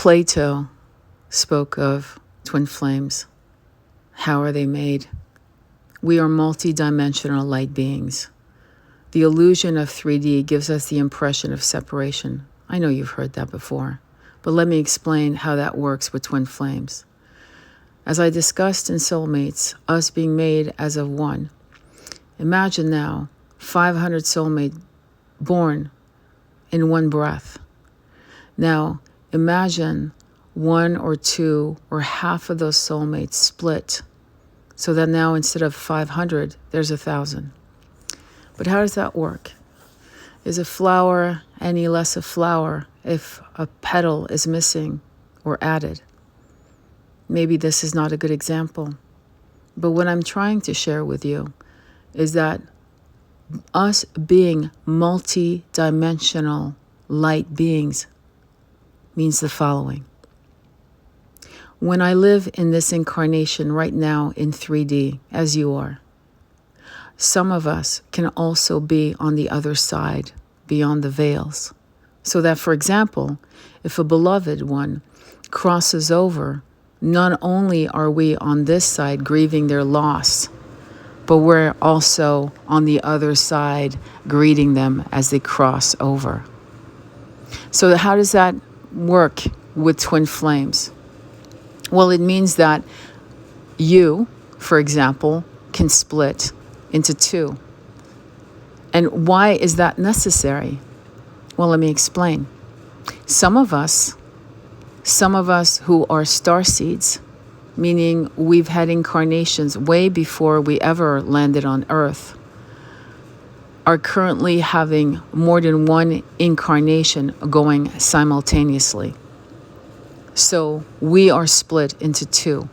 Plato spoke of twin flames. How are they made? We are multidimensional light beings. The illusion of 3D gives us the impression of separation. I know you've heard that before, but let me explain how that works with twin flames. As I discussed in Soulmates, us being made as of one, imagine now 500 soulmates born in one breath. Now, imagine one or two or half of those soulmates split, so that now instead of 500, there's 1,000. But how does that work? Is a flower any less a flower if a petal is missing or added? Maybe this is not a good example, but what I'm trying to share with you is that us being multi-dimensional light beings means the following. When I live in this incarnation right now in 3D, as you are, some of us can also be on the other side, beyond the veils. So that, for example, if a beloved one crosses over, not only are we on this side grieving their loss, but we're also on the other side greeting them as they cross over. So how does that work with twin flames? Well, it means that you, for example, can split into two. And why is that necessary? Well, let me explain. Some of us who are starseeds, meaning we've had incarnations way before we ever landed on Earth, are currently having more than one incarnation going simultaneously. So we are split into two.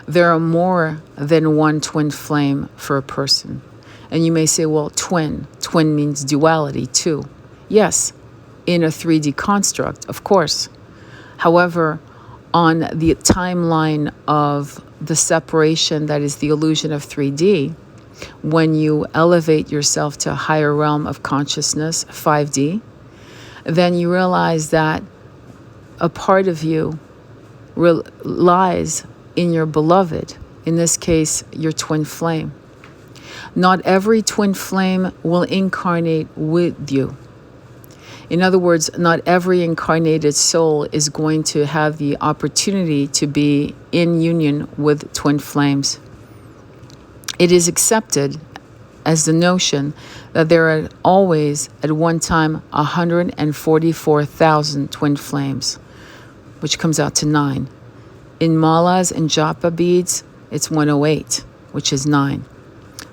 There are more than one twin flame for a person. And you may say, well, twin means duality too. Yes, in a 3D construct, of course. However, on the timeline of the separation that is the illusion of 3D, when you elevate yourself to a higher realm of consciousness, 5D, then you realize that a part of you lies in your beloved, in this case, your twin flame. Not every twin flame will incarnate with you. In other words, not every incarnated soul is going to have the opportunity to be in union with twin flames. It is accepted as the notion that there are always, at one time, 144,000 twin flames, which comes out to 9. In malas and japa beads, it's 108, which is 9.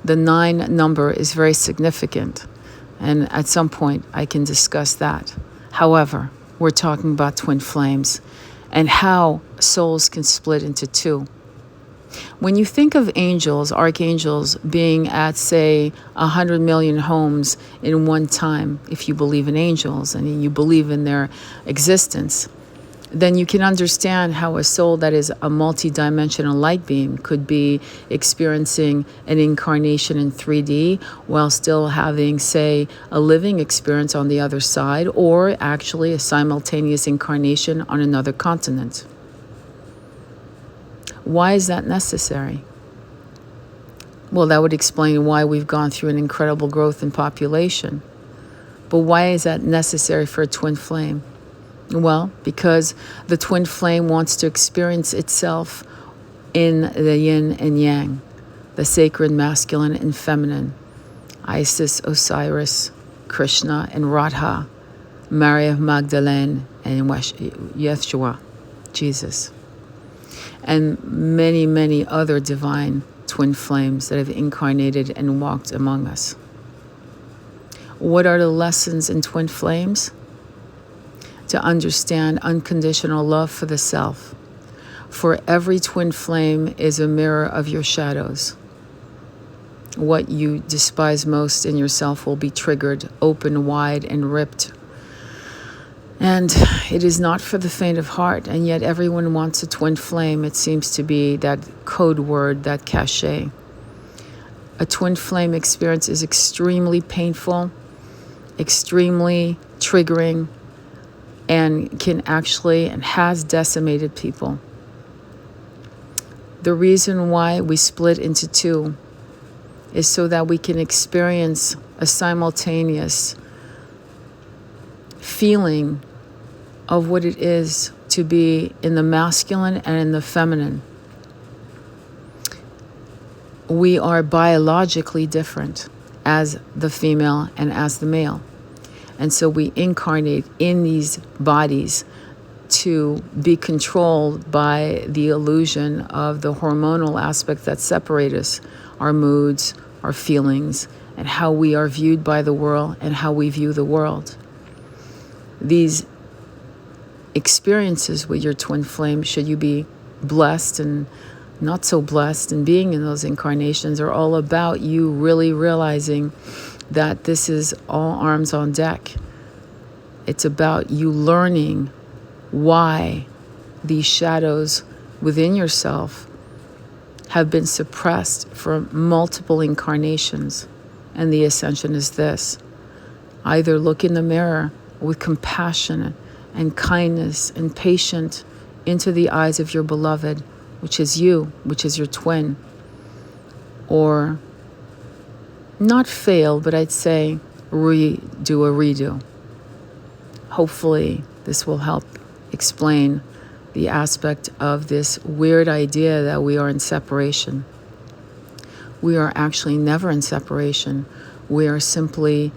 The 9 number is very significant, and at some point I can discuss that. However, we're talking about twin flames and how souls can split into two. When you think of angels, archangels, being at, say, 100 million homes in one time, if you believe in angels and you believe in their existence, then you can understand how a soul that is a multi-dimensional light beam could be experiencing an incarnation in 3D while still having, say, a living experience on the other side, or actually a simultaneous incarnation on another continent. Why is that necessary? Well, that would explain why we've gone through an incredible growth in population. But why is that necessary for a twin flame? Well, because the twin flame wants to experience itself in the yin and yang, the sacred masculine and feminine, Isis, Osiris, Krishna, and Radha, Mary of Magdalene, and Yeshua, Jesus, and many, many other divine twin flames that have incarnated and walked among us. What are the lessons in twin flames? To understand unconditional love for the self. For every twin flame is a mirror of your shadows. What you despise most in yourself will be triggered, open wide and ripped. And it is not for the faint of heart, and yet everyone wants a twin flame. It seems to be that code word, that cachet. A twin flame experience is extremely painful, extremely triggering, and can actually and has decimated people. The reason why we split into two is so that we can experience a simultaneous feeling of what it is to be in the masculine and in the feminine. We are biologically different as the female and as the male. And so we incarnate in these bodies to be controlled by the illusion of the hormonal aspect that separate us, our moods, our feelings, and how we are viewed by the world and how we view the world. These experiences with your twin flame, should you be blessed and not so blessed in being in those incarnations, are all about you really realizing that this is all arms on deck. It's about you learning why these shadows within yourself have been suppressed for multiple incarnations. And the ascension is this: either look in the mirror with compassion and kindness and patience into the eyes of your beloved, which is you, which is your twin, or not fail, but I'd say do a redo. Hopefully this will help explain the aspect of this weird idea that we are in separation. We are actually never in separation. We are simply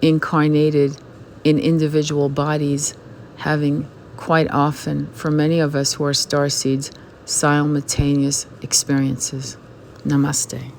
incarnated in individual bodies, having quite often, for many of us who are starseeds, simultaneous experiences. Namaste.